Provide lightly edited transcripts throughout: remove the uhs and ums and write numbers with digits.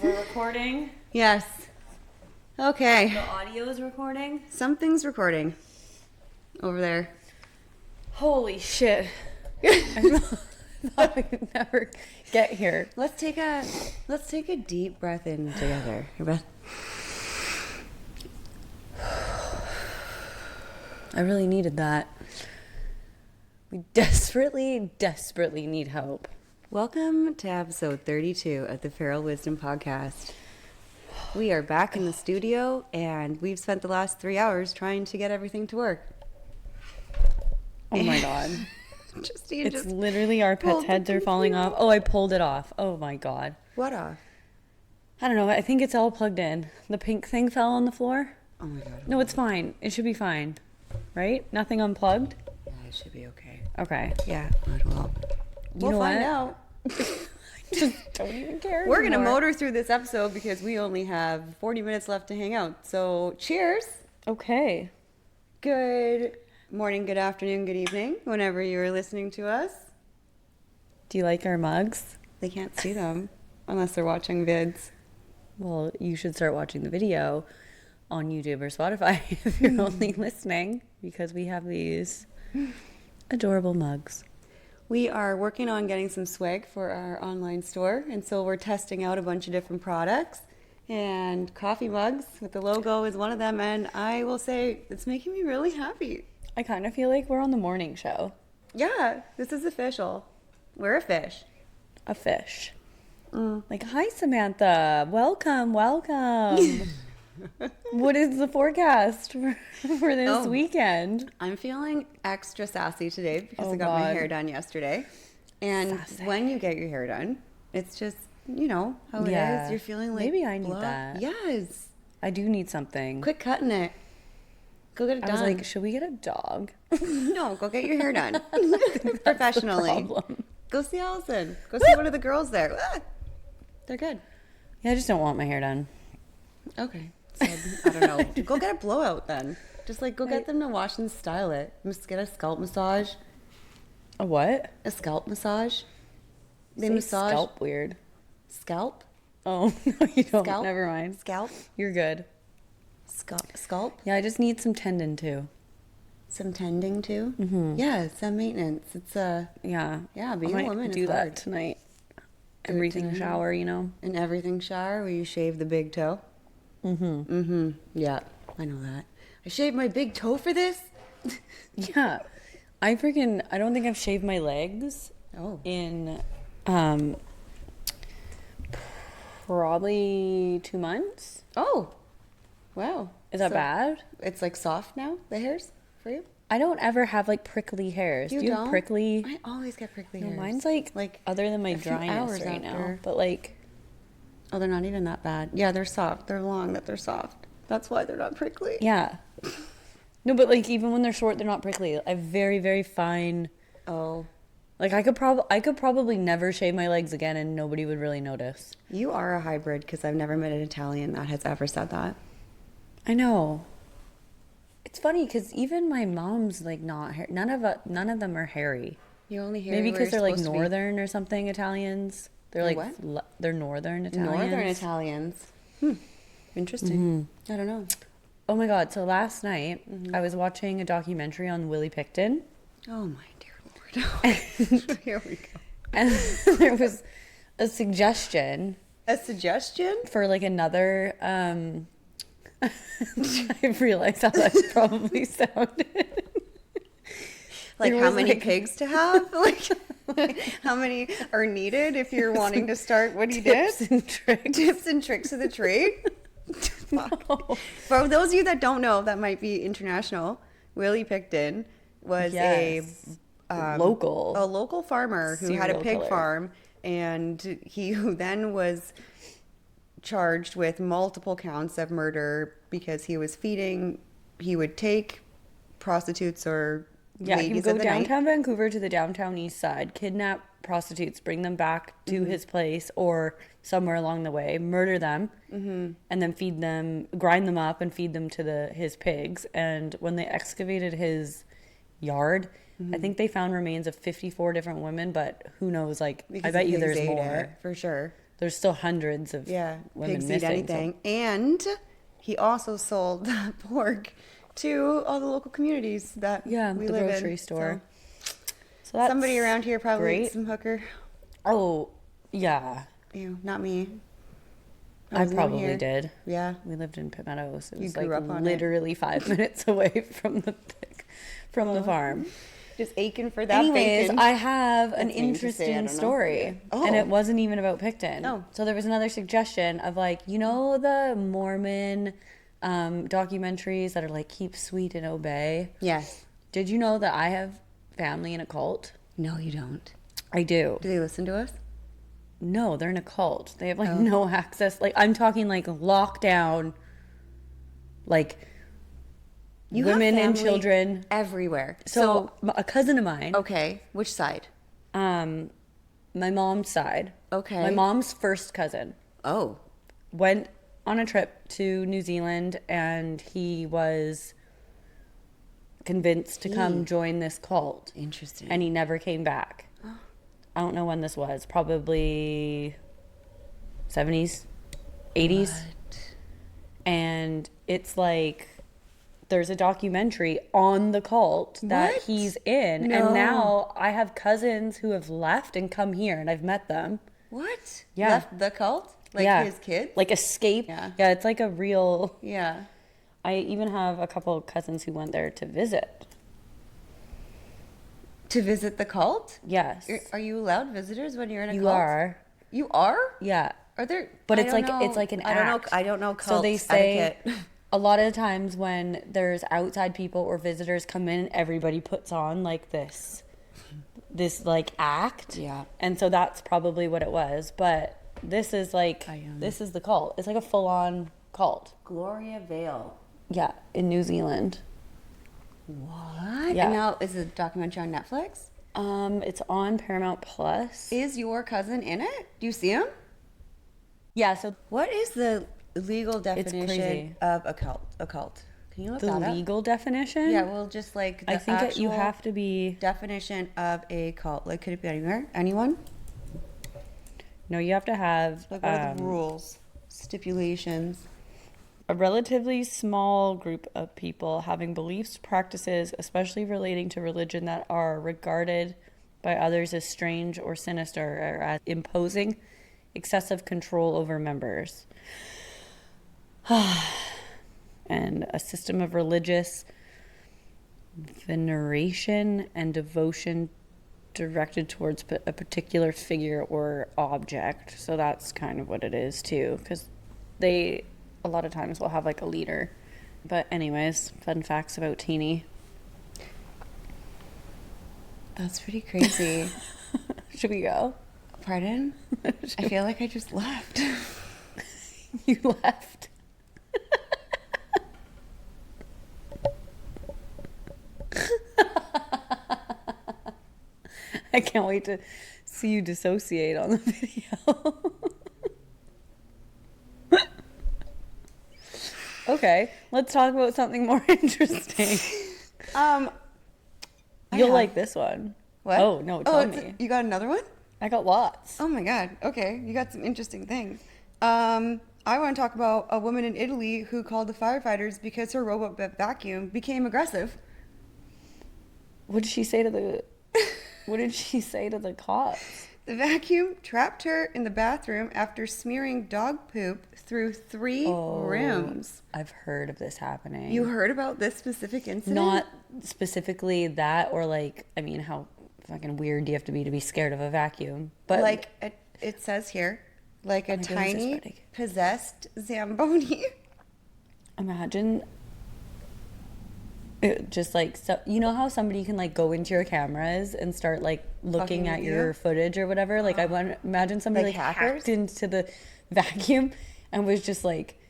We're recording. Yes. Okay. The audio is recording. Something's recording over there. Holy shit. I thought we could never get here. Let's take a deep breath in together. Your breath. I really needed that. We desperately, desperately need help. Welcome to episode 32 of the Feral Wisdom Podcast. We are back in the studio, and we've spent the last 3 hours trying to get everything to work. Oh my god. Justine It's just literally our pets' heads are falling off. Oh, I pulled it off. Oh my god. What off? I don't know. I think it's all plugged in. The pink thing fell on the floor. Oh my god. No, it's fine. It should be fine. Right? Nothing unplugged? Yeah, it should be okay. Okay. Yeah, well, we'll know find what? out. Just don't even care We're going to anymore. motor through this episode because we only have 40 minutes left to hang out. So, cheers. Okay. Good morning, good afternoon, good evening, whenever you are listening to us. Do you like our mugs? They can't see them unless they're watching vids. Well, you should start watching the video on YouTube or Spotify if you're only listening, because we have these adorable mugs. We are working on getting some swag for our online store, and so we're testing out a bunch of different products. And coffee mugs with the logo is one of them, and I will say it's making me really happy. I kind of feel like we're on the morning show. Yeah, this is official. We're a fish. A fish. Like, hi, Samantha. Welcome, welcome. What is the forecast for this weekend? I'm feeling extra sassy today because Oh, I got my God. hair done yesterday. And Sassy. when you get your hair done, it's just, you know, how it Yeah. is. You're feeling like Maybe I need blow. that. Yes. I do need something. Quit cutting it. Go get it I done. was like, should we get a dog? No, go get your hair done. Professionally. Problem. Go see Allison. Go see one of the girls there. Ah, they're good. Yeah, I just don't want my hair done. Okay. So, I don't know. Go get a blowout then. Just like go get them to wash and style it. Just get a scalp massage. A what? A scalp massage. They Say massage scalp weird. scalp. Oh, no, you don't. Scalp? Never mind. Scalp. You're good. Scalp. Yeah, I just need some tendon too. Some tending too. Mm-hmm. Yeah, some maintenance. It's Yeah. being I a might woman do is that hard. tonight. Do it Everything tonight? shower, you know. An everything shower where you shave the big toe. Yeah, I know that. I shaved my big toe for this. Yeah. I don't think I've shaved my legs Oh. in probably 2 months. Oh. Wow. Is that So bad? It's like soft now, the hairs for you? I don't ever have like prickly hairs. You Do you have don't? prickly? I always get prickly No, hairs. mine's like other than my a few dryness hours right now. after. But like, Oh, they're not even that bad. Yeah, they're soft. They're long that they're soft. That's why they're not prickly. yeah. No, but like even when they're short, they're not prickly. I have very, very fine. Oh. Like I could probably never shave my legs again and nobody would really notice. You are a hybrid because I've never met an Italian that has ever said that. I know. It's funny because even my mom's like not hair. None of them are hairy. You only hear Maybe where because you're they're like supposed to be. northern or something. Italians. They're They're like what? they're northern Italians. Northern Italians. Interesting. Mm-hmm. I don't know. Oh my god! So last night I was watching a documentary on Willie Pickton, Oh my dear Lord. Here we go. and there was a suggestion A suggestion? for like another. I realized how that probably sounded. Like There how was, many like- pigs to have? like how many are needed if you're wanting to start what he did? Tips and tricks. Tips and tricks of the trade? Fuck. For those of you that don't know, that might be international, Willie Pickton was Yes. a Local farmer who had a serial pig killer. farm, and he who then was charged with multiple counts of murder because he would take prostitutes or Yeah, he would ladies go of the downtown Vancouver to the downtown east side, kidnap prostitutes, bring them back to his place or somewhere along the way, murder them, and then feed them, grind them up and feed them to his pigs. And when they excavated his yard, I think they found remains of 54 different women, but who knows, like, Because I bet the you pigs there's ate more. it, for sure. there's still hundreds of women pigs missing. eat anything. And he also sold pork to all the local communities that we live in. The grocery store. So that's somebody around here probably eats some hooker. Oh, yeah. Ew, not me. I probably did. Yeah. We lived in Pitt Meadows. It was grew like up on literally 5 minutes away from the farm. Just aching for that Anyways, bacon. I have an interesting story. Oh. And it wasn't even about Picton. Oh. So there was another suggestion of like, you know, the Mormon documentaries that are like Keep Sweet and Obey? Yes. Did you know that I have family in a cult? No, you don't. I do. Do they listen to us? No, they're in a cult. They have like no access. Like I'm talking like lockdown, like you women have and children everywhere. So a cousin of mine. Okay, which side? My mom's side. Okay. My mom's first cousin. Oh. Went on a trip to New Zealand and he was convinced to come join this cult. Interesting. And he never came back. I don't know when this was. Probably 70s, 80s. What? And it's like there's a documentary on the cult that he's in. No. And now I have cousins who have left and come here and I've met them. What? Yeah. Left the cult? Like his kids? Like escape. Yeah. Yeah, it's like a real... Yeah. I even have a couple of cousins who went there to visit. To visit the cult? Yes. Are you allowed visitors when you're in a cult? You are. You are? Yeah. Are there? But it's like an act. I don't know cult so they say etiquette. a lot of the times when there's outside people or visitors come in, everybody puts on like this like act. Yeah. And so that's probably what it was. But this is like this is the cult. It's like a full on cult. Gloria Vale. Yeah, in New Zealand. What? Yeah. And now is the documentary on Netflix? It's on Paramount Plus. Is your cousin in it? Do you see him? Yeah, so What is the legal definition crazy. of a cult? Can you look the that up? legal definition? Yeah, well, just like the I think you actual have to be... definition of a cult. Like, could it be anywhere? Anyone? No, you have to have... Like, what are the rules, stipulations? A relatively small group of people having beliefs, practices, especially relating to religion, that are regarded by others as strange or sinister, or as imposing excessive control over members. And a system of religious veneration and devotion directed towards a particular figure or object. So that's kind of what it is too, because they a lot of times will have like a leader. But anyways, fun facts about Teeny. That's pretty crazy. Should we go? Pardon? I feel like I just left. You left. I can't wait to see you dissociate on the video. Okay, let's talk about something more interesting. You'll like this one. What? Oh, no, tell me. You got another one? I got lots. Oh my God. Okay. You got some interesting things. I want to talk about a woman in Italy who called the firefighters because her robot vacuum became aggressive. What did she say to the cops? The vacuum trapped her in the bathroom after smearing dog poop through 3 rooms. I've heard of this happening. You heard about this specific incident? Not specifically that, or like, I mean, how fucking weird do you have to be scared of a vacuum? But like it says here, like a tiny possessed Zamboni. Imagine it just like, so you know how somebody can like go into your cameras and start like looking at your footage or whatever. Like I want to imagine somebody like hacked into the vacuum and was just like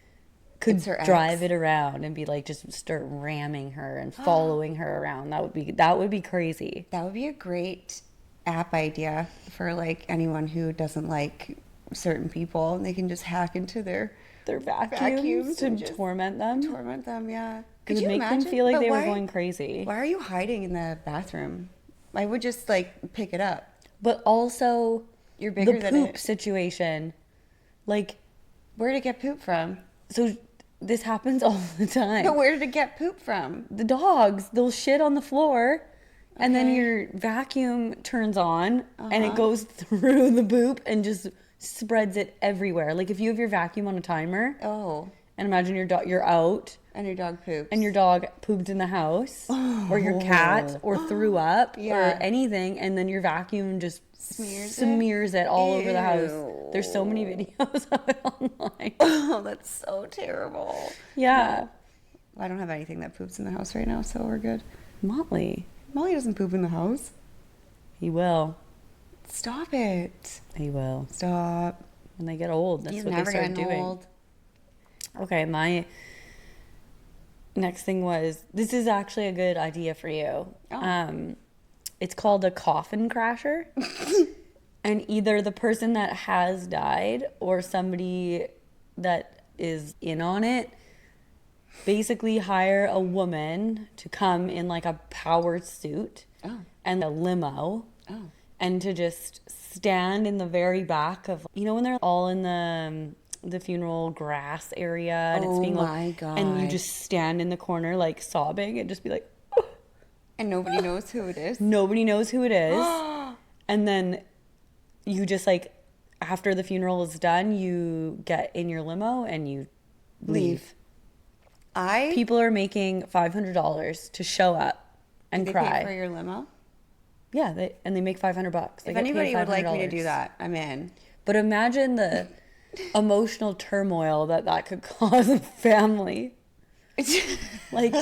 could drive it around and be like just start ramming her and following her around. That would be crazy. That would be a great app idea for like anyone who doesn't like certain people, and they can just hack into their vacuums to torment them. Torment them, yeah. Could you make them feel like they were going crazy? Why are you hiding in the bathroom? I would just like pick it up. But also you're bigger than the poop it. situation. Like, Where did it get poop from? so this happens all the time. But where did it get poop from? The dogs, they'll shit on the floor, and then Okay. your vacuum turns on, and it goes through the poop and just spreads it everywhere. Like, if you have your vacuum on a timer, Oh, and imagine you're out, and your dog poops. and your dog pooped in the house, or your cat, or threw up, Yeah. or anything, and then your vacuum just Smears it all over the house. Ew. There's so many videos of it online. Oh, that's so terrible. Yeah. I don't have anything that poops in the house right now, so we're good. Motley. Molly doesn't poop in the house. He will. Stop it. He will. Stop. When they get old, that's He's what they never start getting doing. old. Okay, my next thing was, this is actually a good idea for you. Oh. It's called a Coffin Crasher. And either the person that has died or somebody that is in on it basically hire a woman to come in like a power suit and a limo and to just stand in the very back of, you know, when they're all in the funeral grass area and it's being my God. and you just stand in the corner like sobbing and just be like, And nobody knows who it is. nobody knows who it is. And then you just like, after the funeral is done, you get in your limo and you leave. People are making $500 to show up and They cry. pay for your limo? Yeah, they make $500. If anybody would like me to do that, I'm in. But imagine the emotional turmoil that could cause a family. Like,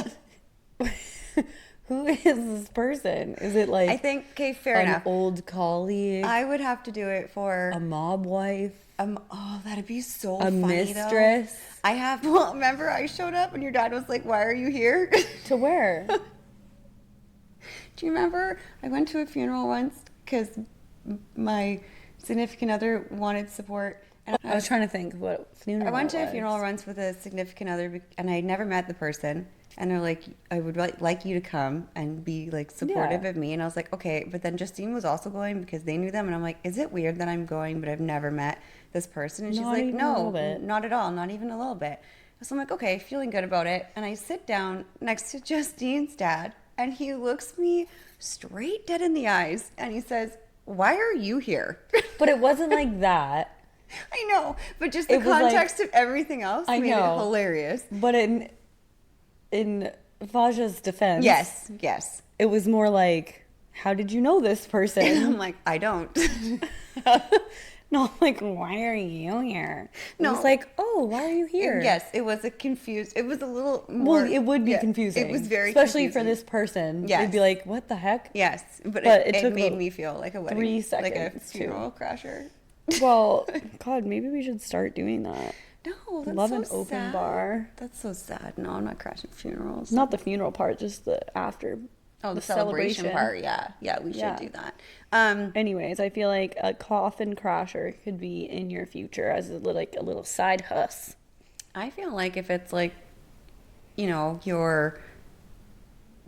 who is this person? Is it like I think, okay, fair an enough. old colleague, I would have to do it for a mob wife, oh, that'd be so a funny mistress? though. Well, remember I showed up and your dad was like, "Why are you here?" To where? Do you remember I went to a funeral once because my significant other wanted support. And I was trying to think what funeral I went to it a was. funeral once with a significant other, and I had never met the person. And they're like, I would like you to come and be like supportive Yeah. of me. And I was like, okay. But then Justine was also going because they knew them. And I'm like, is it weird that I'm going, but I've never met this person? And she's Not like, even a no, little bit. not at all. Not even a little bit. So I'm like, okay, feeling good about it. And I sit down next to Justine's dad, and he looks me straight dead in the eyes. And he says, why are you here? But it wasn't like that. I know. But just the It was like- context of everything else I made know. it hilarious. But in Vaja's defense, Yes. it was more like, how did you know this And person? I'm like, I don't. No, like, why are you here? No. It was like, oh, why are you here? Yes, it was it was a little more. Well, it would be yeah, confusing. It was very especially confusing. for this person. Yes. They'd be like, what the heck? Yes, but But it it took made about me feel like a wedding, 3 like a seconds, too. funeral crasher. Well, God, maybe we should start doing that. No, that's Love so an open sad. bar. That's so sad. No, I'm not crashing funerals. Not the funeral part, just the after. Oh, the celebration part. Yeah, we should Yeah. do that. Anyways, I feel like a coffin crasher could be in your future as a little side hus. I feel like if it's like, you know, your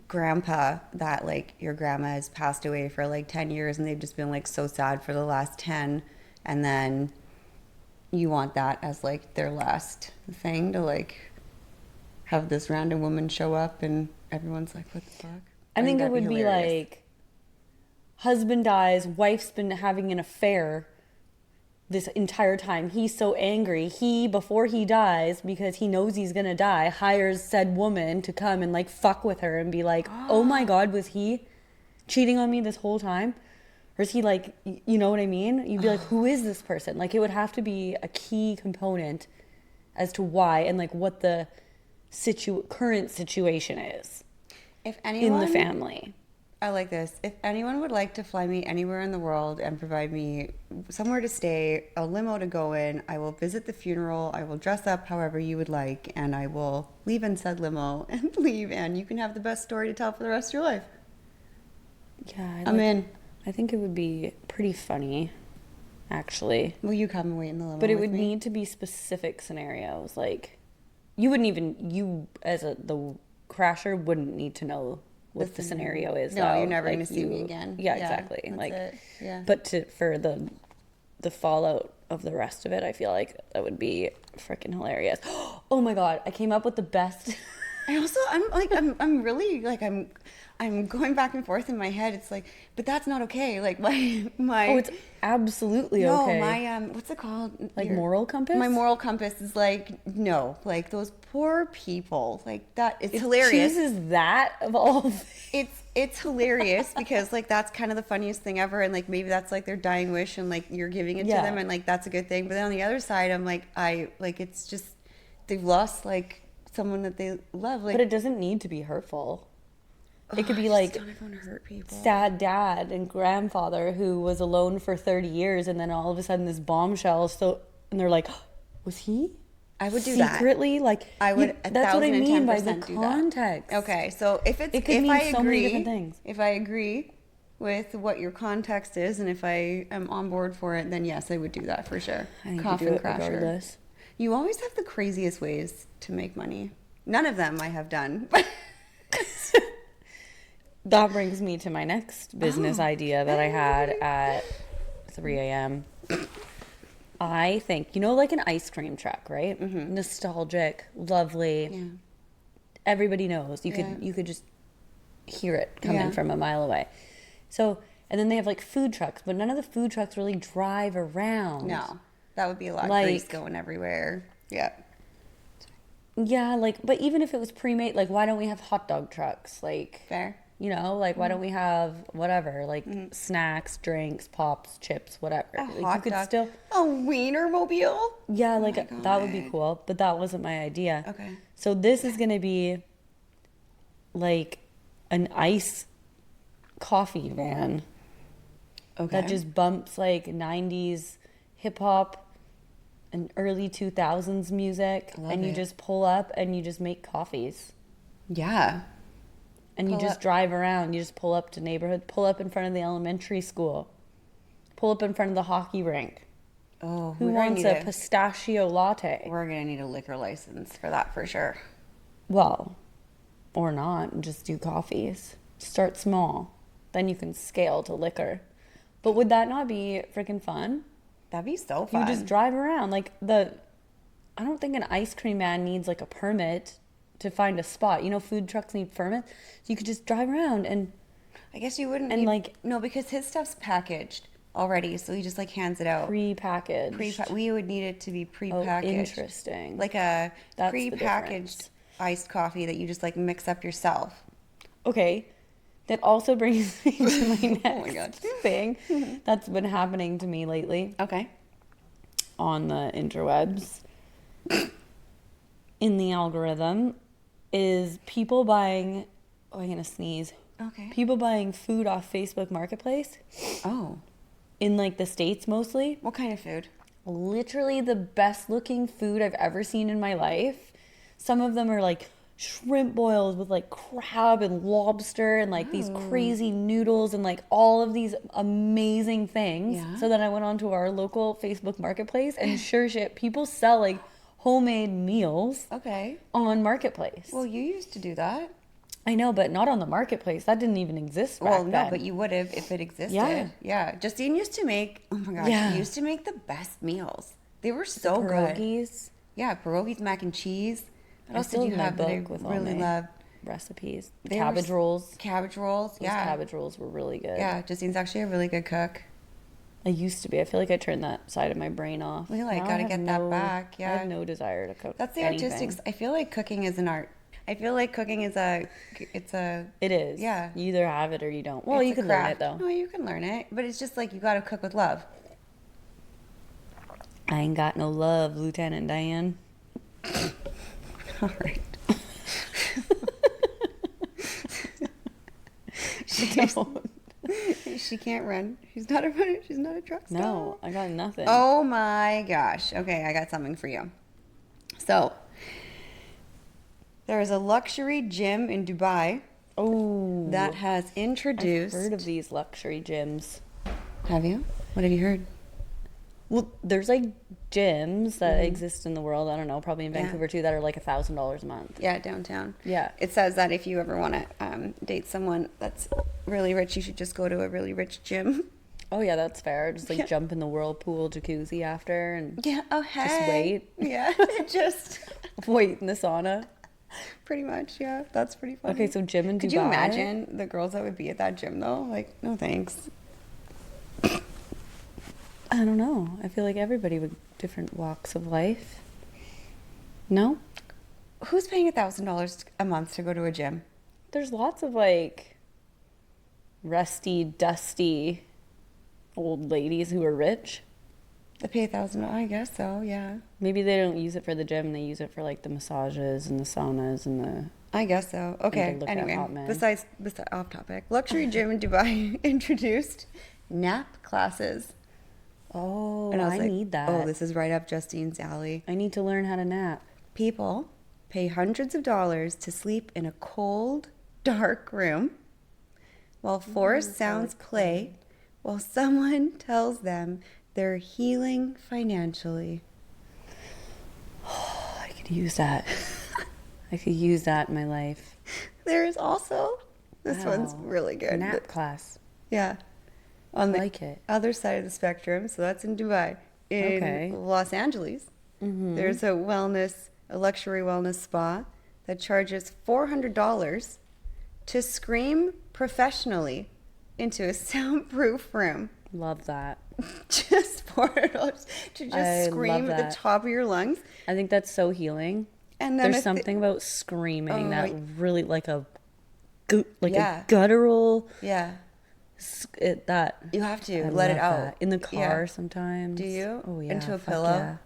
grandpa that like your grandma has passed away for like 10 years and they've just been like so sad for the last 10, and then you want that as like their last thing to like have this random woman show up and everyone's like, what the fuck? I think it that'd would be hilarious. like, husband dies, wife's been having an affair this entire time. He's so angry. He, before he dies, because he knows he's gonna die, hires said woman to come and like fuck with her and be like, oh my God, was he cheating on me this whole time? Or is he like, you know what I mean? You'd be like, who is this person? Like, it would have to be a key component as to why and like what the current situation is if anyone, in the family. I like this. If anyone would like to fly me anywhere in the world and provide me somewhere to stay, a limo to go in, I will visit the funeral. I will dress up however you would like, and I will leave in said limo and leave, and you can have the best story to tell for the rest of your life. Yeah, I'm in. I think it would be pretty funny, actually. Will you come and wait in the limo? But it with would me? need to be specific scenarios. Like, you wouldn't even, the crasher wouldn't need to know what the scenario is. No, though. you're never Like, going to see me again. Yeah, exactly. that's Like, it. Yeah. but for the the fallout of the rest of it, I feel like that would be freaking hilarious. Oh my God, I came up with the best. I also, I'm really like, I'm going back and forth in my head. It's like, but that's not okay. Like my. Oh, it's absolutely no, okay. my what's it called? Like moral compass? My moral compass is like, no, like those poor people. Like that, it's hilarious. Chooses that of all things. It's hilarious because like that's kind of the funniest thing ever, and like maybe that's like their dying wish, and like you're giving it to them, and like that's a good thing. But then on the other side, I'm like, it's just they've lost like someone that they love. Like, but it doesn't need to be hurtful. It could be like sad dad and grandfather who was alone for 30 years, and then all of a sudden this bombshell. So, and they're like, was he? I would do secretly, that. like I would. That's what I mean by the context. Okay, so it could mean so many different things. If I agree with what your context is, and if I am on board for it, then yes, I would do that for sure. Coffin Crasher. Regardless. You always have the craziest ways to make money. None of them I have done. That brings me to my next business idea that I had at 3 a.m. I think, like an ice cream truck, right? Mm-hmm. Nostalgic, lovely. Yeah. Everybody knows. You could just hear it coming from a mile away. So, and then they have like food trucks, but none of the food trucks really drive around. No, that would be a lot of grease going everywhere. Yeah. Yeah, but even if it was pre-made, why don't we have hot dog trucks? Fair. Why don't we have whatever, snacks, drinks, pops, chips, whatever. A hot dog. A Wienermobile? Yeah, that would be cool, but that wasn't my idea. Okay. So this is going to be an ice coffee van. Okay. That just bumps 90s hip hop and early 2000s music, and you just pull up and you just make coffees. Yeah. And you just drive around. You just pull up to neighborhood, pull up in front of the elementary school, pull up in front of the hockey rink. Oh, who wants a pistachio latte? We're going to need a liquor license for that for sure. Well, or not, and just do coffees. Start small. Then you can scale to liquor. But would that not be freaking fun? That'd be so fun. You just drive around. I don't think an ice cream man needs a permit to find a spot. Food trucks need permits. So you could just drive around and... I guess you wouldn't need... No, because his stuff's packaged already, so he just hands it out. Pre-packaged. We would need it to be pre-packaged. Oh, interesting. Like a pre-packaged iced coffee that you just mix up yourself. Okay. That also brings me to my next thing that's been happening to me lately. Okay. On the interwebs. In the algorithm is people buying... Oh, I'm going to sneeze. Okay. People buying food off Facebook Marketplace. Oh. In the States mostly. What kind of food? Literally the best looking food I've ever seen in my life. Some of them are shrimp boils with crab and lobster and these crazy noodles and all of these amazing things. Yeah. So then I went on to our local Facebook Marketplace and sure shit, people sell homemade meals. Okay. On Marketplace. Well, you used to do that. I know, but not on the Marketplace. That didn't even exist back then. Well, no, but you would have if it existed. Yeah. Yeah. Justine used to make, oh my gosh, she used to make the best meals. They were so good. Pierogies. Yeah, pierogies, mac and cheese. What else did you have that I really loved? Recipes. Cabbage rolls. Cabbage rolls, Those cabbage rolls were really good. Yeah, Justine's actually a really good cook. I used to be. I feel like I turned that side of my brain off. We gotta get that back. Yeah. I have no desire to cook. That's the artistics. I feel like cooking is an art. I feel like cooking is It is. Yeah. You either have it or you don't. Well, you can learn it though. No, you can learn it, but it's just you gotta cook with love. I ain't got no love, Lieutenant Diane. All right. She can't run. She's not a runner. She's not a truck star. No, I got nothing. Oh my gosh. Okay, I got something for you. So, there is a luxury gym in Dubai. Oh. That has introduced... I've heard of these luxury gyms. Have you? What have you heard? Well, there's gyms that exist in the world. I don't know, probably in Vancouver too, that are $1,000 a month. Yeah, downtown. Yeah. It says that if you ever want to date someone that's really rich, you should just go to a really rich gym. Oh yeah, that's fair. Just like jump in the whirlpool jacuzzi after and Yeah. Oh, hey. just wait. Yeah. Just Wait in the sauna. pretty much. Yeah. That's pretty funny. Okay, so gym in Could Dubai. you imagine the girls that would be at that gym though? Like, no thanks. I don't know. I feel like everybody with different walks of life. No? Who's paying $1,000 a month to go to a gym? There's lots of like rusty, dusty old ladies who are rich. They pay $1,000. I guess so. Yeah. Maybe they don't use it for the gym. They use it for like the massages and the saunas and the. I guess so. Okay. look at Anyway, hot men. besides off topic, luxury gym in Dubai introduced nap classes. Oh, And I was like, need that. oh, this is right up Justine's alley. I need to learn how to nap. People pay hundreds of dollars to sleep in a cold, dark room while forest sounds play, while someone tells them they're healing financially. Oh, I could use that. I could use that in my life. There is also, this Wow. one's really good. Nap class. Yeah. On the like it. other side of the spectrum, so that's in Dubai. In Okay. Los Angeles, there's a luxury wellness spa that charges $400 to scream professionally into a soundproof room. Love that. Just $400 to just I scream love at the that. top of your lungs. I think that's so healing. And then There's something about screaming Oh, that really like a Yeah. a guttural yeah, that you have to I let it love out. that. In the car Yeah. sometimes. Do you? Oh yeah. Into a fuck pillow? yeah.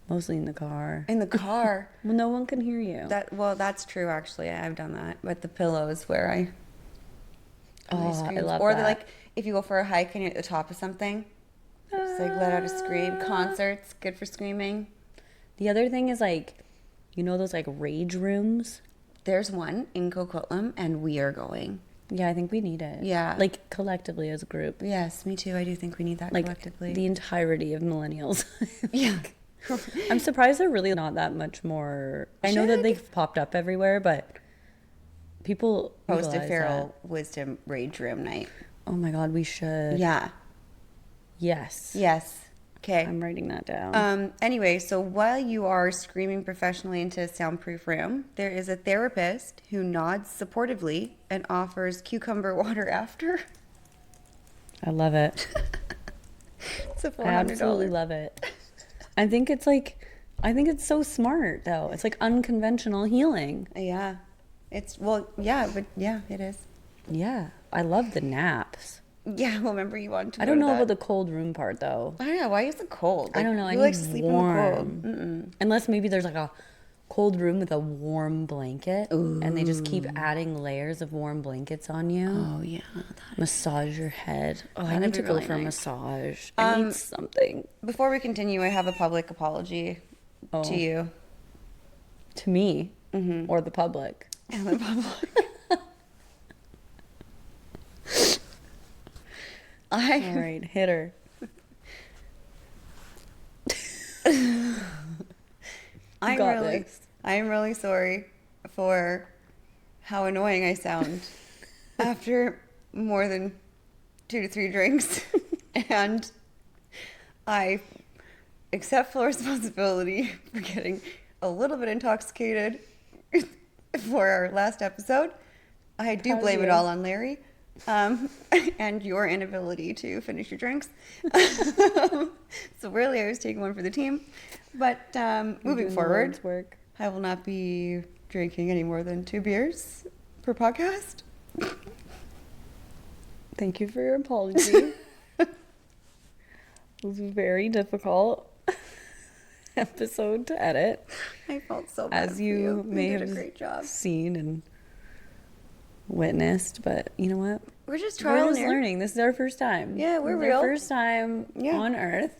Mostly in the car. In the car. Well, no one can hear you. That's true. Actually, I've done that. But the pillow is where I. Oh, I screams. love or that. like if you go for a hike and you're at the top of something, just like let out a scream. Concerts, good for screaming. The other thing is like, you know those like rage rooms? There's one in Coquitlam, and we are going. Yeah, I think we need it. Yeah. Like collectively as a group. Yes, me too. I do think we need that Like collectively. the entirety of millennials. yeah. I'm surprised they're really not that much more. I know that Should. they've popped up everywhere, but people Posted realize feral wisdom rage room night. that. Oh my god, we should. Yeah. Yes. Yes. Okay. I'm writing that down. Anyway, so while you are screaming professionally into a soundproof room, there is a therapist who nods supportively and offers cucumber water after. I love it. It's a I $400. absolutely love it. I think it's so smart though. It's like unconventional healing. Yeah. It is. Yeah. I love the naps. Yeah, well, remember you wanted to I go don't to know that. about the cold room part though. I don't know. Why is it cold? I don't know. I You need like sleep warm. in the cold. Unless maybe there's like a cold room with a warm blanket, and they just keep adding layers of warm blankets on you. Oh, yeah. Massage your head. Oh, I That'd need be to go really for a nice. massage. I need something. Before we continue, I have a public apology Oh. to you. To me or the public. And the public. All right, hit her. I'm really sorry for how annoying I sound after more than 2 to 3 drinks. And I accept full responsibility for getting a little bit intoxicated for our last episode. I do Proud of blame it you. all on Larry and your inability to finish your drinks. So really, I was taking one for the team. But moving Doing the forward, Lord's work. I will not be drinking any more than 2 beers per podcast. Thank you for your apology. It was a very difficult episode to edit, I felt so bad as for you may did have a great job. seen and witnessed. But you know what? We're just We're trial just and error. learning. This is our first time. Yeah, we're This is real. our first time Yeah. on Earth.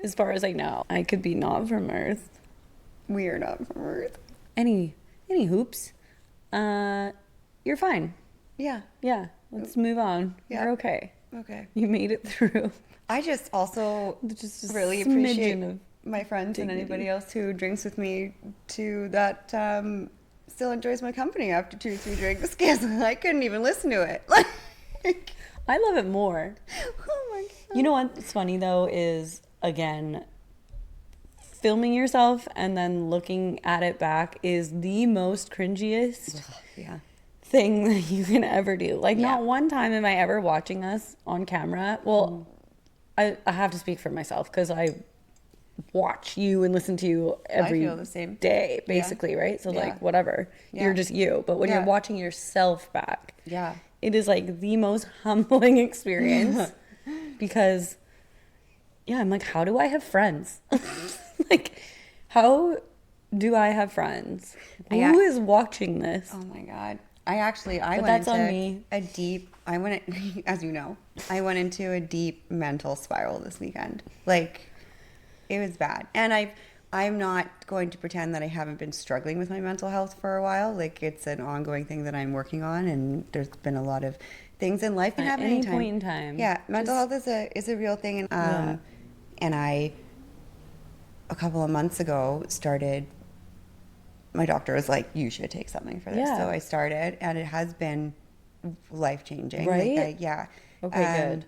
As far as I know, I could be not from Earth. We are not from Earth. Any hoops? You're fine. Yeah. Yeah, let's move on. Yeah. You're okay. Okay. You made it through. I just also Just a really smidgen appreciate of my friends and dignity. anybody else who drinks with me too that still enjoys my company after 2 to 3 drinks because I couldn't even listen to it. Like, I love it more. Oh my God. You know what's funny though is, again, filming yourself and then looking at it back is the most cringiest Yeah. thing that you can ever do. Like, Yeah. not one time am I ever watching us on camera. Well, I have to speak for myself because I watch you and listen to you every feel the same. day, basically, right? So, Yeah. like, whatever. Yeah. You're just you. But when Yeah. you're watching yourself back, Yeah. it is like the most humbling experience because, yeah, I'm like, how do I have friends? Like, how do I have friends? Yeah. Who is watching this? Oh my God. I But went that's into on me. as you know, I went into a deep mental spiral this weekend. Like, it was bad. And I'm not going to pretend that I haven't been struggling with my mental health for a while. Like, it's an ongoing thing that I'm working on, and there's been a lot of things in life that At happen any anytime. point in time. Yeah, mental health is a real thing. Yeah. And I, a couple of months ago, started. My doctor was like, "You should take something for this." Yeah. So I started, and it has been life changing. Right? Like yeah. Okay, good.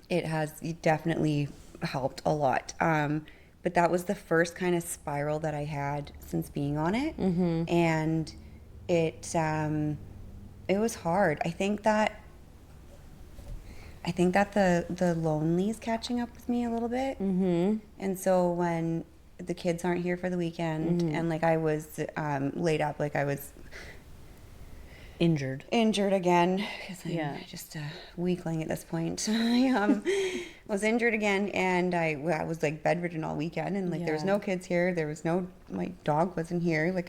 It has definitely helped a lot. But that was the first kind of spiral that I had since being on it, and it was hard. I think that the lonely is catching up with me a little bit, and so when the kids aren't here for the weekend, and like I was laid up, like I was Injured. again because I'm Yeah. just a weakling at this point. I was injured again, and I was like bedridden all weekend, and like there was Yeah. no kids here, there was no, my dog wasn't here, like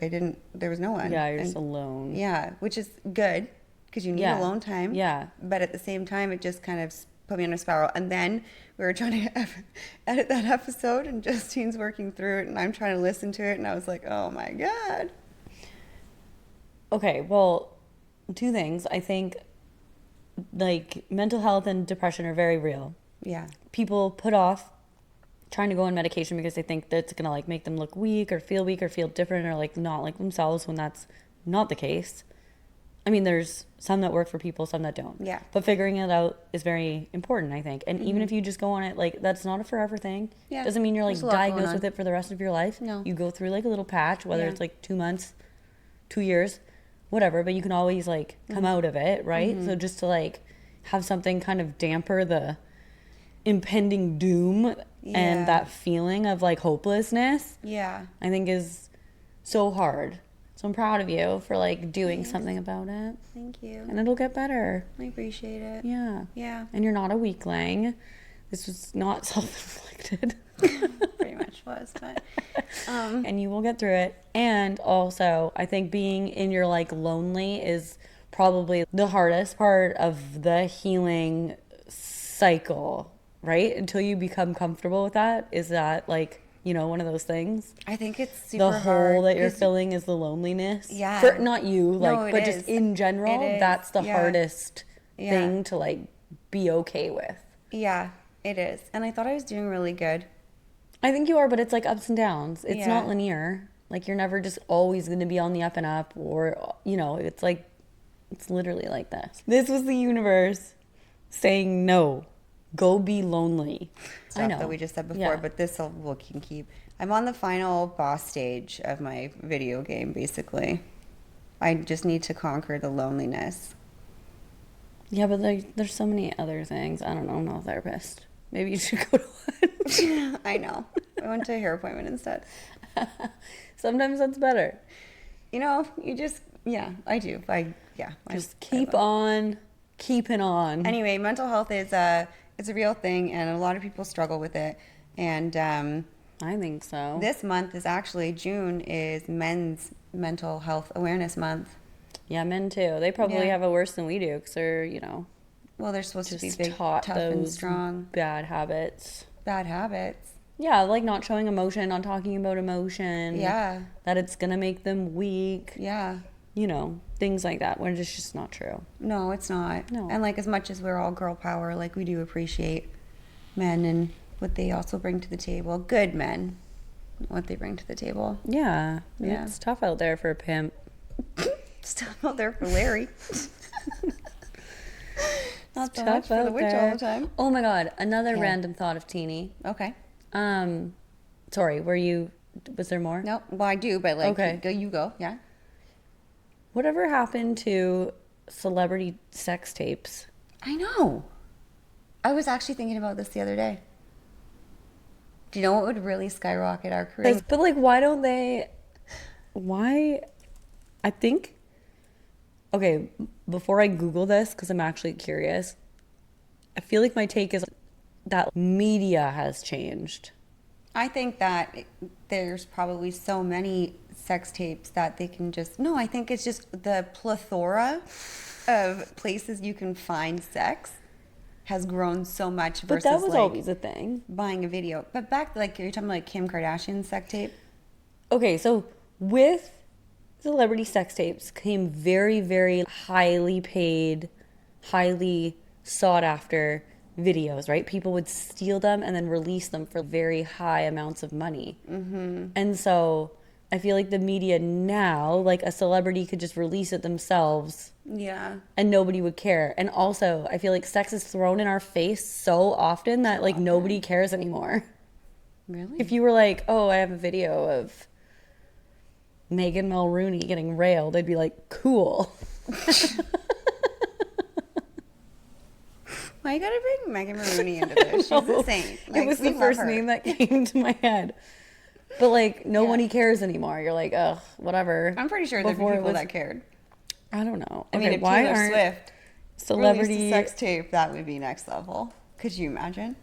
there was no one. Yeah, you're And- just alone. yeah, which is good because you need Yeah. alone time. Yeah. But at the same time, it just kind of put me on a spiral. And then we were trying to edit that episode, and Justine's working through it, and I'm trying to listen to it, and I was like, oh my God. Okay, well, two things. I think, like, mental health and depression are very real. Yeah. People put off trying to go on medication because they think that's going to, like, make them look weak or feel different or, like, not like themselves, when that's not the case. I mean, there's some that work for people, some that don't. Yeah. But figuring it out is very important, I think. And even if you just go on it, like, that's not a forever thing. Yeah. Doesn't mean you're, like, There's a lot going diagnosed on. with it for the rest of your life. No. You go through, like, a little patch, whether Yeah. it's, like, 2 months, 2 years, whatever. But you can always, like, come out of it, right? So just to, like, have something kind of damper the impending doom Yeah. and that feeling of, like, hopelessness, Yeah. I think is so hard. So I'm proud of you for, like, doing something about it. Thank you. And it'll get better. I appreciate it. Yeah. Yeah. And you're not a weakling. This was not self-inflicted. Pretty much was, but And you will get through it. And also, I think being in your, like, lonely is probably the hardest part of the healing cycle, right? Until you become comfortable with that. Is that, like, you know, one of those things? I think it's super The hard hole that you're 'cause- filling is the loneliness. Yeah. For not you, like, No, it but is. just in general, It is. that's the Yeah. hardest Yeah. thing to, like, be okay with. Yeah, it is. And I thought I was doing really good. I think you are, but it's like ups and downs. It's Yeah. not linear. Like, you're never just always going to be on the up and up, or, you know, it's like, it's literally like this. This was the universe saying, no, go be lonely. Stuff that we just said before, Yeah. but this we can keep. I'm on the final boss stage of my video game, basically. I just need to conquer the loneliness. Yeah, but there's so many other things. I don't know, I'm not a therapist. Maybe you should go to one. I know. I went to a hair appointment instead. Sometimes that's better. You know, you just, yeah, I do. Just keep on keeping on. Anyway, mental health is a real thing, and a lot of people struggle with it. And I think so. this month is actually, June is Men's Mental Health Awareness Month. Yeah, men too. They probably Yeah. have it worse than we do because they're, you know, Well, they're supposed to just be big, taught tough, and those strong. bad habits. Bad habits. Yeah, like not showing emotion, not talking about emotion. Yeah. That it's going to make them weak. Yeah. You know, things like that, when it's just not true. No, it's not. No. And like, as much as we're all girl power, like, we do appreciate men and what they also bring to the table. Good men, what they bring to the table. Yeah. Yeah. It's tough out there for a pimp. Still out there for Larry. Not not It's so tough much for the out witch all there. the time. Oh my God, another Okay. random thought of Teeny. Okay. Sorry, was there more? No, well, I do, but like, Okay. you go. Yeah. Whatever happened to celebrity sex tapes? I know. I was actually thinking about this the other day. Do you know what would really skyrocket our career? But like, why, I think, okay, before I Google this, because I'm actually curious, I feel like my take is that media has changed. I think that there's probably so many sex tapes that they can just... No, I think it's just the plethora of places you can find sex has grown so much But versus that was like always a thing. buying a video. But back, like, you're talking like Kim Kardashian's sex tape. Okay, so with celebrity sex tapes came very, very highly paid, highly sought after videos, right? People would steal them and then release them for very high amounts of money. Mm-hmm. And so I feel like the media now, like a celebrity could just release it themselves Yeah. and nobody would care. And also, I feel like sex is thrown in our face so often that like nobody cares anymore. Really? If you were like, oh, I have a video of Megan Mulrooney getting railed, I'd be like, cool. Why you gotta bring Megan Mulrooney into this? She's a saint. Like, It was we the love first her. name that came to my head. But like, nobody cares anymore. You're like, ugh, whatever. I'm pretty sure there'd be Before it people was- that cared. I don't know. I mean, Okay, if why Taylor aren't Swift celebrity released a sex tape, that would be next level. Could you imagine?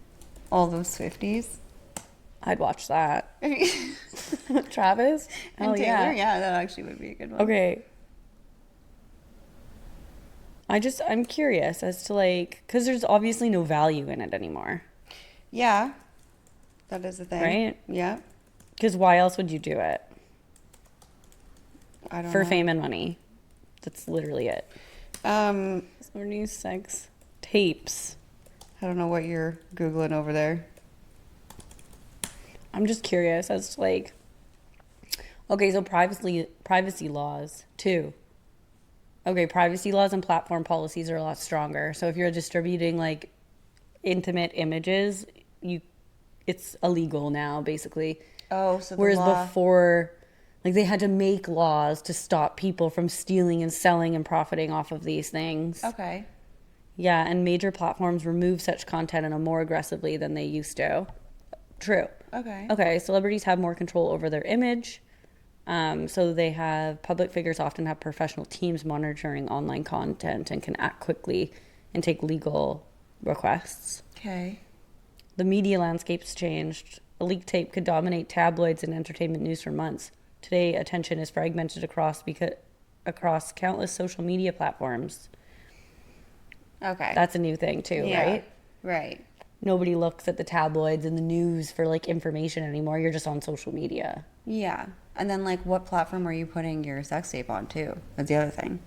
All those Swifties. I'd watch that. And Travis? Oh Taylor, yeah, that actually would be a good one. Okay. I'm curious as to like, because there's obviously no value in it anymore, Yeah, that is a thing. right? Yeah, Because why else would you do it? I don't For know. fame and money. That's literally it. Celebrity sex tapes. I don't know what you're Googling over there. I'm just curious as to like, okay, so privacy laws too. Okay, privacy laws and platform policies are a lot stronger. So if you're distributing like intimate images, it's illegal now basically. Oh, so the Whereas law... before, like they had to make laws to stop people from stealing and selling and profiting off of these things. Okay. Yeah, and major platforms remove such content and more aggressively than they used to. True. Okay. Okay, celebrities have more control over their image. So public figures often have professional teams monitoring online content and can act quickly and take legal requests. Okay. The media landscape's changed. A leaked tape could dominate tabloids and entertainment news for months. Today, attention is fragmented across countless social media platforms. Okay. That's a new thing too, Yeah. right? Right. Nobody looks at the tabloids and the news for like information anymore. You're just on social media. Yeah. And then, like, what platform are you putting your sex tape on, too? That's the other thing.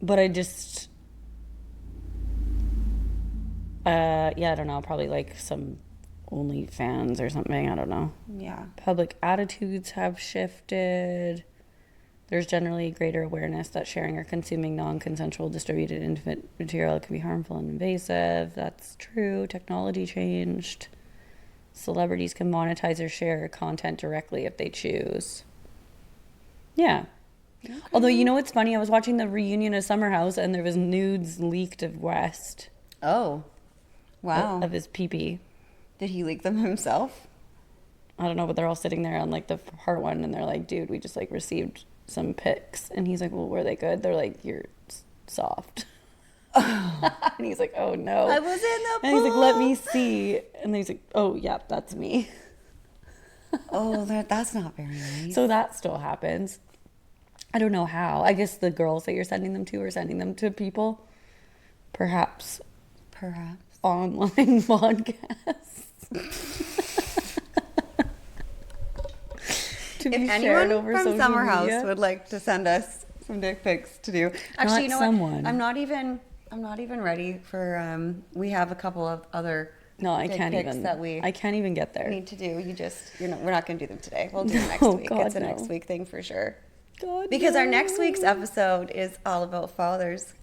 But I just, I don't know, probably like some OnlyFans or something. I don't know. Yeah. Public attitudes have shifted. There's generally greater awareness that sharing or consuming non-consensual distributed intimate material can be harmful and invasive. That's true. Technology changed. Celebrities can monetize or share content directly if they choose. Yeah. Okay. Although, you know what's funny? I was watching the reunion of Summer House and there was nudes leaked of West. Oh. Wow. Of his pee-pee. Did he leak them himself? I don't know, but they're all sitting there on like the part one and they're like, dude, we just like received some pics. And he's like, well, were they good? They're like, you're soft. And he's like, oh no. I was in the pool. And he's like, let me see. And then he's like, oh, yeah, that's me. Oh, that's not very nice. So that still happens. I don't know how. I guess the girls that you're sending them to are sending them to people. Perhaps online podcasts. If anyone from Summer House would like to send us some dick pics to do. Actually, you know what? I'm not even ready for we have a couple of other I dick can't pics even that we I can't even get there. need to do. We're not going to do them today. We'll do it next No, week. God, It's a no. next week thing for sure. God, Because our no. next week's episode is all about fathers.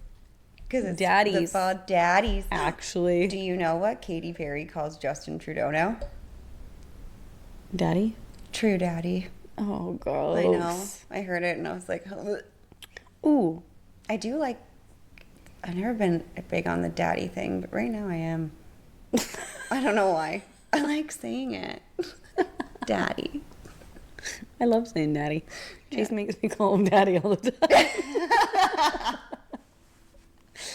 Because it's Daddies. the daddies. Actually. Do you know what Katy Perry calls Justin Trudeau now? Daddy? True daddy. Oh, gross. I know. I heard it and I was like, ugh. Ooh. I do like, I've never been big on the daddy thing, but right now I am. I don't know why. I like saying it. Daddy. I love saying daddy. Chase makes me call him daddy all the time.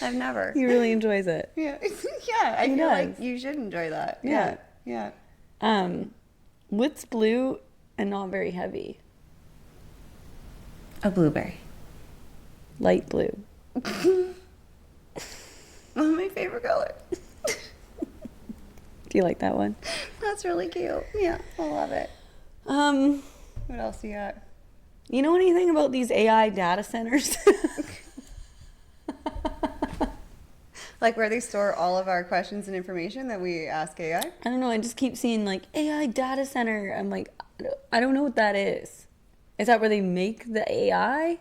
I've never. He really enjoys it. Yeah. Yeah. I He feel does. like you should enjoy that. Yeah. Yeah. Yeah. What's blue and not very heavy? A blueberry. Light blue. Oh, my favorite color. Do you like that one? That's really cute. Yeah. I love it. What else you got? You know anything about these AI data centers? Like where they store all of our questions and information that we ask AI? I don't know. I just keep seeing like AI data center. I'm like, I don't know what that is. Is that where they make the AI?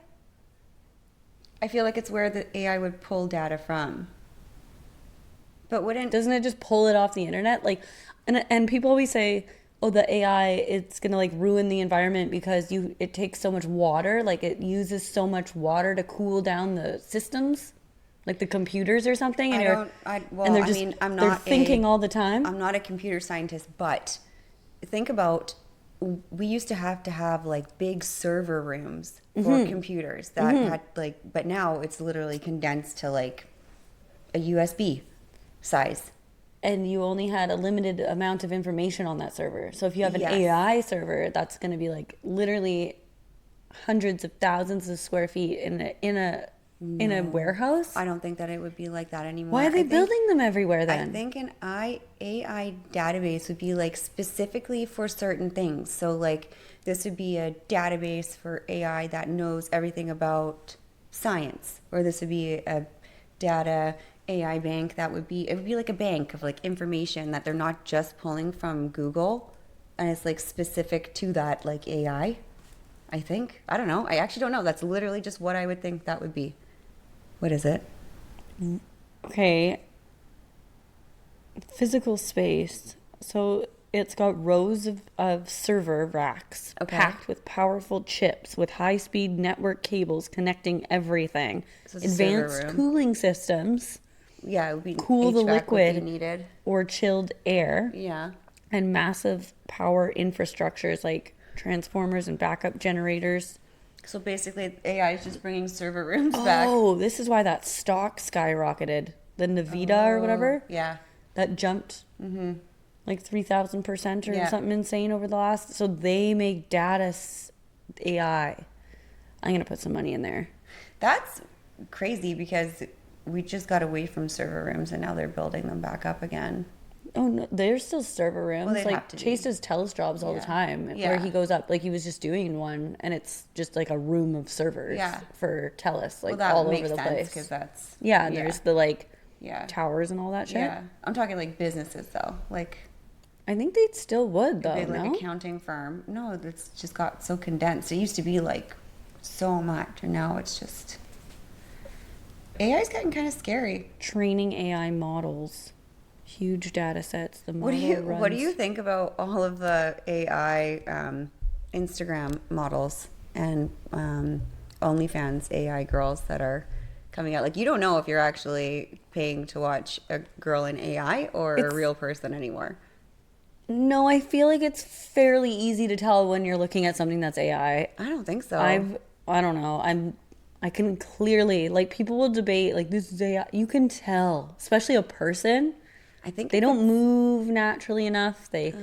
I feel like it's where the AI would pull data from. But wouldn't... Doesn't it just pull it off the internet? Like, and people always say, oh, the AI, it's gonna like ruin the environment because it takes so much water. Like it uses so much water to cool down the systems, like the computers or something. And they're thinking all the time. I'm not a computer scientist, but think about, we used to have like big server rooms for computers that had like, but now it's literally condensed to like a USB size. And you only had a limited amount of information on that server. So if you have an AI server, that's going to be like literally hundreds of thousands of square feet in a warehouse. I don't think that it would be like that anymore. Why are they building them everywhere then? I think an AI database would be like specifically for certain things. So like this would be a database for AI that knows everything about science, or this would be a data AI bank it would be like a bank of like information that they're not just pulling from Google, and it's like specific to that like AI. I think. I don't know. I actually don't know. That's literally just what I would think that would be. What is it? Okay. Physical space. So it's got rows of server racks packed with powerful chips with high-speed network cables connecting everything. So it's a server Advanced room. cooling systems. Yeah, it would be Cool the HVAC liquid would be needed. or chilled air. Yeah. And massive power infrastructures like transformers and backup generators. So basically, AI is just bringing server rooms back. Oh, this is why that stock skyrocketed. The Nvidia or whatever. Yeah. That jumped like 3,000% or Yeah. something insane over the last. So they make AI. I'm going to put some money in there. That's crazy because we just got away from server rooms and now they're building them back up again. Oh, no, there's still server rooms. Well, they'd like have to be. Chase does TELUS jobs all the time where he goes up. Like he was just doing one and it's just like a room of servers for TELUS, like all over the place. Because that's... There's the like towers and all that shit. Yeah. I'm talking like businesses though. Like... I think they still would though, big like no? accounting firm. No, it's just got so condensed. It used to be like so much, and now it's just AI's getting kind of scary. Training AI models, huge data sets. The model What do you think about all of the AI Instagram models and OnlyFans AI girls that are coming out? Like, you don't know if you're actually paying to watch a girl in AI or a real person anymore. No, I feel like it's fairly easy to tell when you're looking at something that's AI. I don't think so. I don't know. I can clearly, like, people will debate like this is AI. You can tell, especially a person. I think they don't move naturally enough. They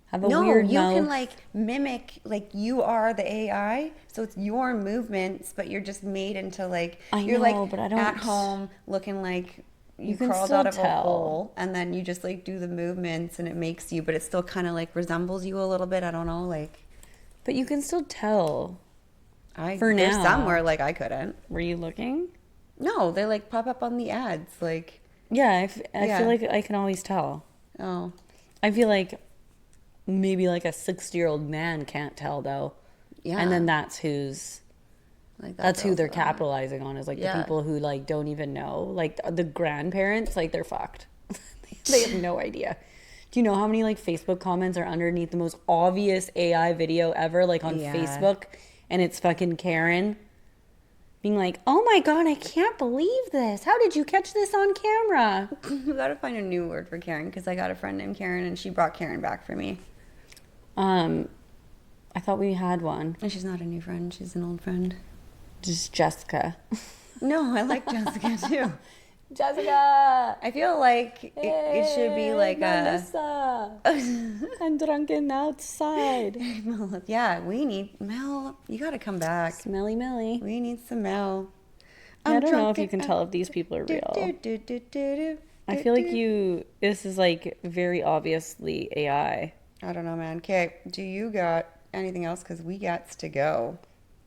have a weird mouth. You can like mimic, like you are the AI, so it's your movements, but you're just made into like you're like but I don't, at home looking like you can crawled still out of tell. a hole, and then you just like do the movements, and it makes you, but it still kind of like resembles you a little bit. I don't know, like. But you can still tell. There's some where like I couldn't. Were you looking? No, they like pop up on the ads, like. Yeah, I feel like I can always tell. Oh. I feel like maybe like a 60-year-old man can't tell though. Yeah. And then that's who's Like That's who girl's they're on. capitalizing on, is like the people who like don't even know. Like the grandparents, like they're fucked. They have no idea. Do you know how many like Facebook comments are underneath the most obvious AI video ever, like on Facebook, and it's fucking Karen being like, "Oh my god, I can't believe this. How did you catch this on camera?" We gotta find a new word for Karen, because I got a friend named Karen and she brought Karen back for me. I thought we had one. And she's not a new friend, she's an old friend. Just Jessica. No, I like Jessica too. Jessica! I feel like it should be like Melissa. I'm drunken outside. Yeah, we need Mel. You gotta come back. Smelly Melly. We need some Mel. I don't know if you can tell if these people are real. I feel like this is like very obviously AI. I don't know, man. Okay, do you got anything else? Because we got to go.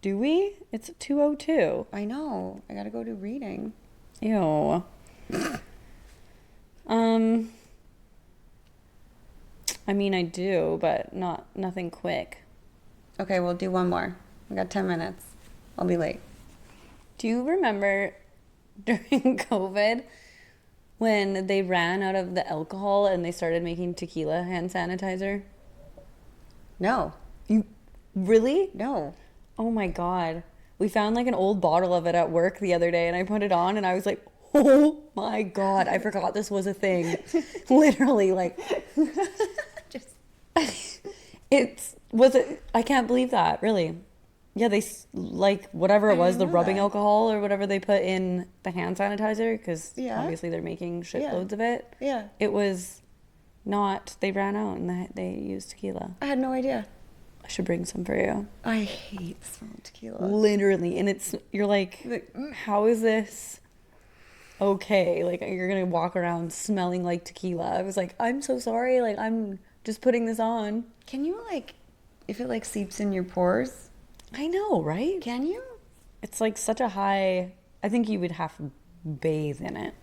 Do we? It's 2:02. I know. I gotta go do reading. Ew. I mean, I do, but nothing quick. Okay, we'll do one more. We got 10 minutes. I'll be late. Do you remember during COVID when they ran out of the alcohol and they started making tequila hand sanitizer? No. You really? No. Oh my God. We found like an old bottle of it at work the other day and I put it on and I was like, oh my God, I forgot this was a thing. Literally, like, I can't believe that, really. Yeah, they, like, whatever it was, the rubbing alcohol or whatever they put in the hand sanitizer, because obviously they're making shitloads of it. Yeah. It was not, they ran out and they used tequila. I had no idea. I should bring some for you. I hate the smell of tequila. Literally. And you're like, how is this okay? Like, you're going to walk around smelling like tequila. I was like, I'm so sorry. Like, I'm just putting this on. Can you, like, if it, like, seeps in your pores? I know, right? Can you? It's like such a high, I think you would have to bathe in it.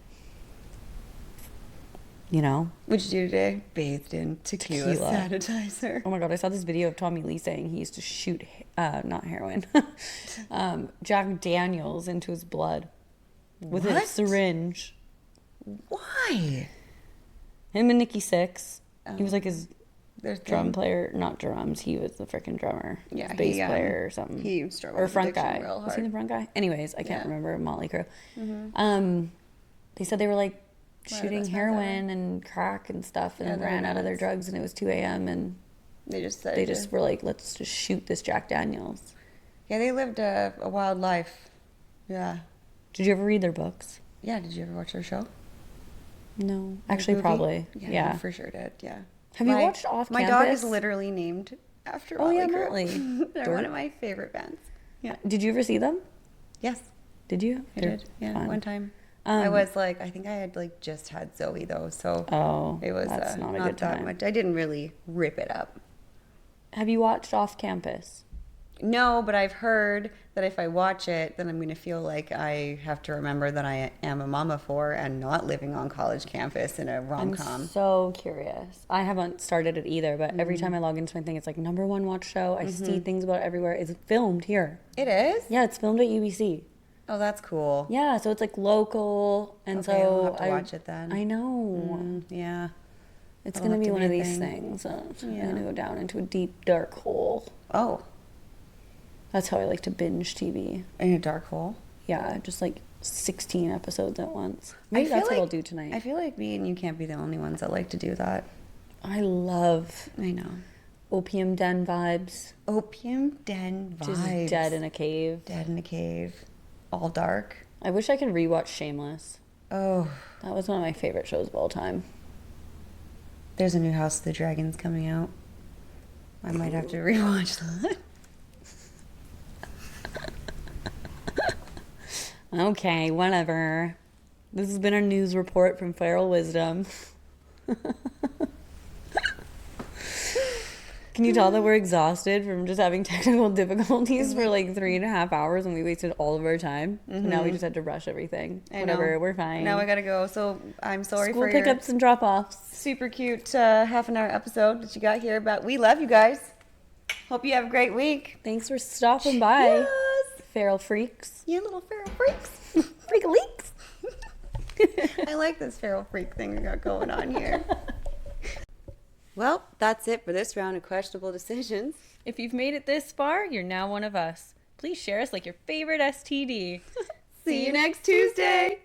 You know? What'd you do today? Bathed in tequila sanitizer. Oh my God, I saw this video of Tommy Lee saying he used to shoot, not heroin, Jack Daniels into his blood with a syringe. Why? Him and Nikki Sixx. He was like his There's drum player, not drums. He was the freaking drummer. Yeah, bass player or something. He struggled or with front addiction guy. real hard. Was he the front guy? Anyways, I can't remember. Motley Crue. Mm-hmm. They said they were like shooting heroin and crack and stuff, and ran out of their drugs, and it was 2 a.m. and they just were like, let's just shoot this Jack Daniels. Yeah, they lived a wild life. Yeah. Did you ever read their books? Yeah. Did you ever watch their show? No, actually, probably. Yeah, for sure did. Yeah. Have you watched Off Campus? My dog is literally named after Motley Crue. Motley. They're one of my favorite bands. Yeah. Did you ever see them? Yes. Did you? I did. Yeah, fun. One time. I was like, I think I had like just had Zoe though, so it was that's not a not good time. that much. I didn't really rip it up. Have you watched Off Campus? No, but I've heard that if I watch it, then I'm going to feel like I have to remember that I am a mama for and not living on college campus in a rom-com. I'm so curious. I haven't started it either, but every time I log into my thing, it's like #1 watch show. I see things about it everywhere. It's filmed here. It is? Yeah, it's filmed at UBC. Oh, that's cool. Yeah, so it's like local, and Okay, I'll have to watch it then. I know. Yeah. It's going to be one of these things. I'm going to go down into a deep, dark hole. Oh. That's how I like to binge TV. In a dark hole? Yeah, just like 16 episodes at once. Maybe that's what I'll do tonight. I feel like me and you can't be the only ones that like to do that. I love Opium Den vibes. Opium Den vibes. Just dead in a cave. Dead in a cave. All dark. I wish I could rewatch Shameless. Oh. That was one of my favorite shows of all time. There's a new House of the Dragons coming out. I might have to rewatch that. Okay, whatever. This has been our news report from Feral Wisdom. Can you tell that we're exhausted from just having technical difficulties for like 3.5 hours and we wasted all of our time? Mm-hmm. Now we just had to rush everything. Whatever, we're fine. Now I gotta go. So I'm sorry School for pickups and drop-offs. Super cute half an hour episode that you got here, but we love you guys. Hope you have a great week. Thanks for stopping by. Yes. feral freaks. You little feral freaks. Freak leaks. I like this feral freak thing we got going on here. Well, that's it for this round of questionable decisions. If you've made it this far, you're now one of us. Please share us like your favorite STD. See you next Tuesday.